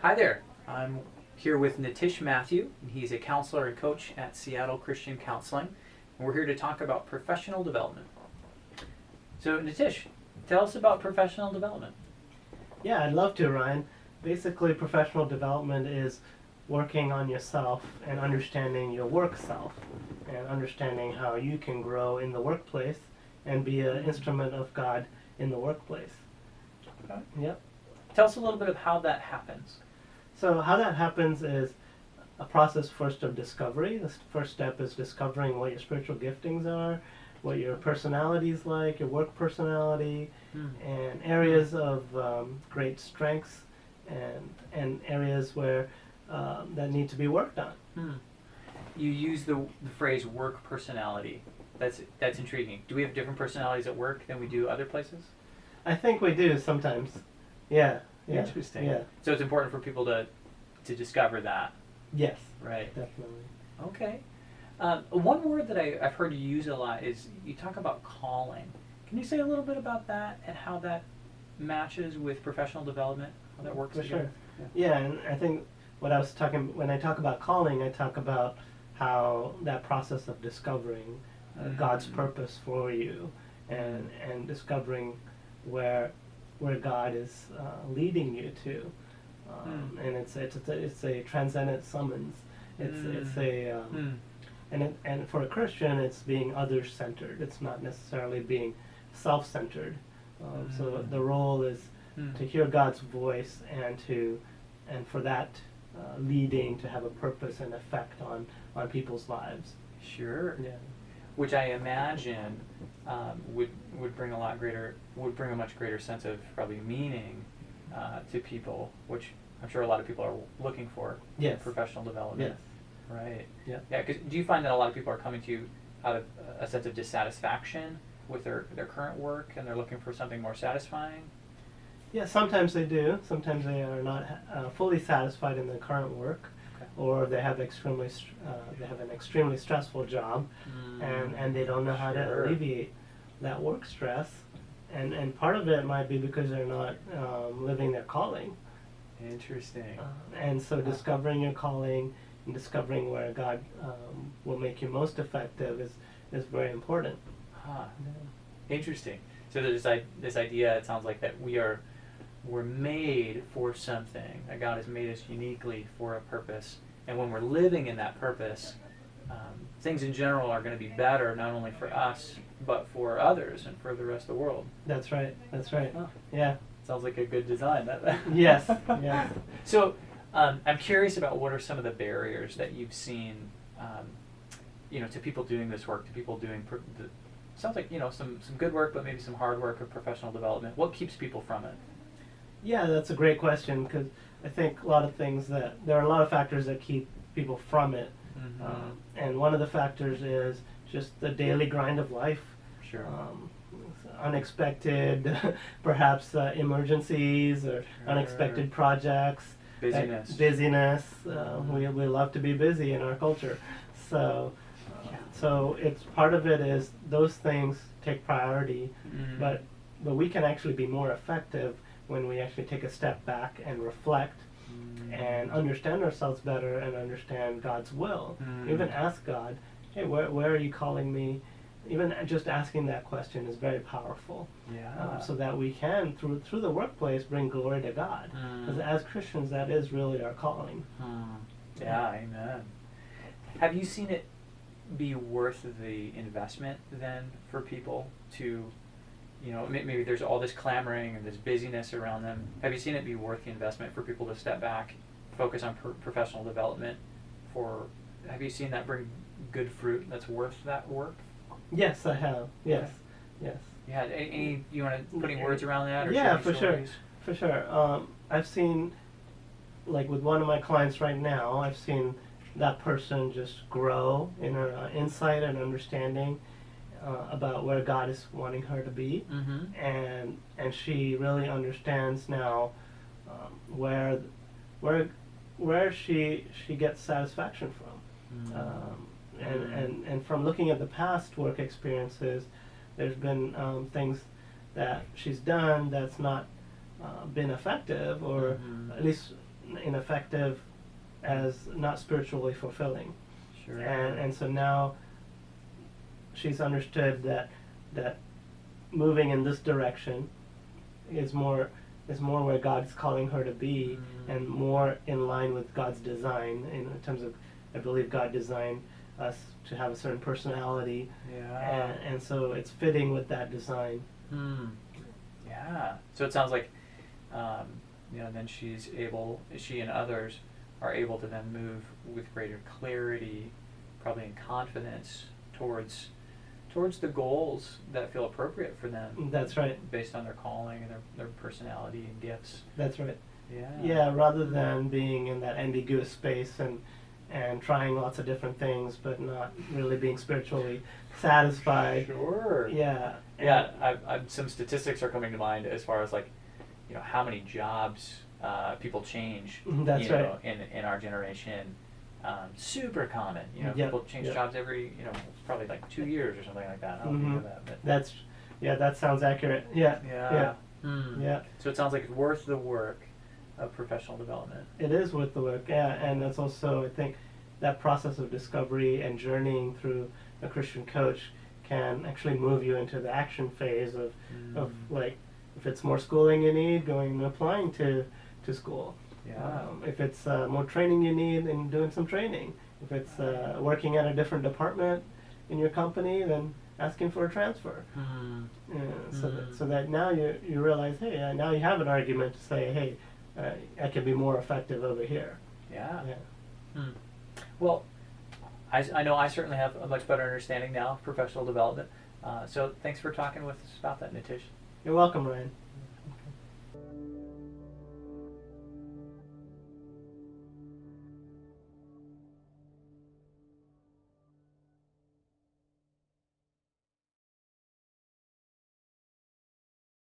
Hi there. I'm here with Nitish Matthew, and he's a counselor and coach at Seattle Christian Counseling. And we're here to talk about professional development. So, Nitish, tell us about professional development. Yeah, I'd love to, Ryan. Basically, professional development is working on yourself and understanding your work self and understanding how you can grow in the workplace and be an instrument of God in the workplace. Okay. Yep. Tell us a little bit of how that happens. So how that happens is a process first of discovery. The first step is discovering what your spiritual giftings are, what your personality is like, your work personality, and areas of great strengths and areas where that need to be worked on. You use the phrase work personality. That's intriguing. Do we have different personalities at work than we do other places? I think we do sometimes. Yeah. Interesting. Yeah. So it's important for people to discover that. Yes. Right. Definitely. Okay. One word that I've heard you use a lot is you talk about calling. Can you say a little bit about that and how that matches with professional development, how that works For together? sure. Yeah, and I think when I talk about calling, I talk about how that process of discovering God's purpose for you and discovering where God is leading you to, and it's a transcendent summons. And for a Christian, it's being other-centered. It's not necessarily being self-centered. So the role is to hear God's voice and for that leading to have a purpose and effect on people's lives. Sure. Yeah. Which I imagine would bring a much greater sense of probably meaning to people, which I'm sure a lot of people are looking for in Yes. professional development. Yes. Right. Yeah. Yeah. 'Cause do you find that a lot of people are coming to you out of a sense of dissatisfaction with their current work, and they're looking for something more satisfying? Yeah, sometimes they do. Sometimes they are not fully satisfied in their current work, or they have an extremely stressful job, and they don't know how to alleviate that work stress. And part of it might be because they're not living their calling. Interesting. And so discovering your calling and discovering where God will make you most effective is very important. Interesting. So there's this idea, it sounds like, that we're made for something, that God has made us uniquely for a purpose, and when we're living in that purpose, things in general are going to be better, not only for us, but for others and for the rest of the world. That's right. Oh. Yeah. Sounds like a good design. Yes. Yes. So I'm curious about what are some of the barriers that you've seen, to people doing this work, to people doing sounds like some good work, but maybe some hard work of professional development. What keeps people from it? Yeah, that's a great question, because I think there are a lot of factors that keep people from it. And one of the factors is just the daily grind of life. Sure. Unexpected, perhaps emergencies or unexpected projects. Busyness. We love to be busy in our culture. So it's part of it is those things take priority, but we can actually be more effective when we actually take a step back and reflect and understand ourselves better and understand God's will. Even ask God, hey, where are you calling me? Even just asking that question is very powerful. Yeah. So that we can, through the workplace, bring glory to God. Because as Christians, that is really our calling. Yeah, amen. Have you seen it be worth the investment then for people to, maybe there's all this clamoring and this busyness around them. Have you seen it be worth the investment for people to step back, focus on professional development? Have you seen that bring good fruit that's worth that work? Yes, I have. Yes. Yeah. You want to put any words around that? Or Yeah, for sure. I've seen, like with one of my clients right now, I've seen that person just grow in her insight and understanding about where God is wanting her to be, and she really understands now where she gets satisfaction from. And from looking at the past work experiences, there's been things that she's done that's not been effective, or at least ineffective as not spiritually fulfilling. Sure. And so now she's understood that moving in this direction is more where God's calling her to be, and more in line with God's design in terms of, I believe God designed us to have a certain personality, Yeah. and so it's fitting with that design. Yeah. So it sounds like, then she and others are able to then move with greater clarity, probably in confidence, towards the goals that feel appropriate for them. That's right. Based on their calling and their personality and gifts. That's right. Yeah. Yeah, rather than being in that ambiguous space and trying lots of different things, but not really being spiritually satisfied. Sure. Yeah. Yeah. Some statistics are coming to mind as far as like, how many jobs people change. That's right. In our generation. Super common. Yep, People change yep. jobs every, probably like 2 years or something like that. I don't know that, but That sounds accurate. Yeah. yeah. Yeah. So it sounds like it's worth the work of professional development. It is worth the work. Yeah, and that's also, I think, that process of discovery and journeying through a Christian coach can actually move you into the action phase of like, if it's more schooling you need, going and applying to school. Yeah. If it's more training you need, then doing some training. If it's working at a different department in your company, then asking for a transfer. So that now you realize, hey, now you have an argument to say, hey, I can be more effective over here. Yeah. Yeah. Well, I know I certainly have a much better understanding now of professional development. So thanks for talking with us about that, Nitish. You're welcome, Ryan.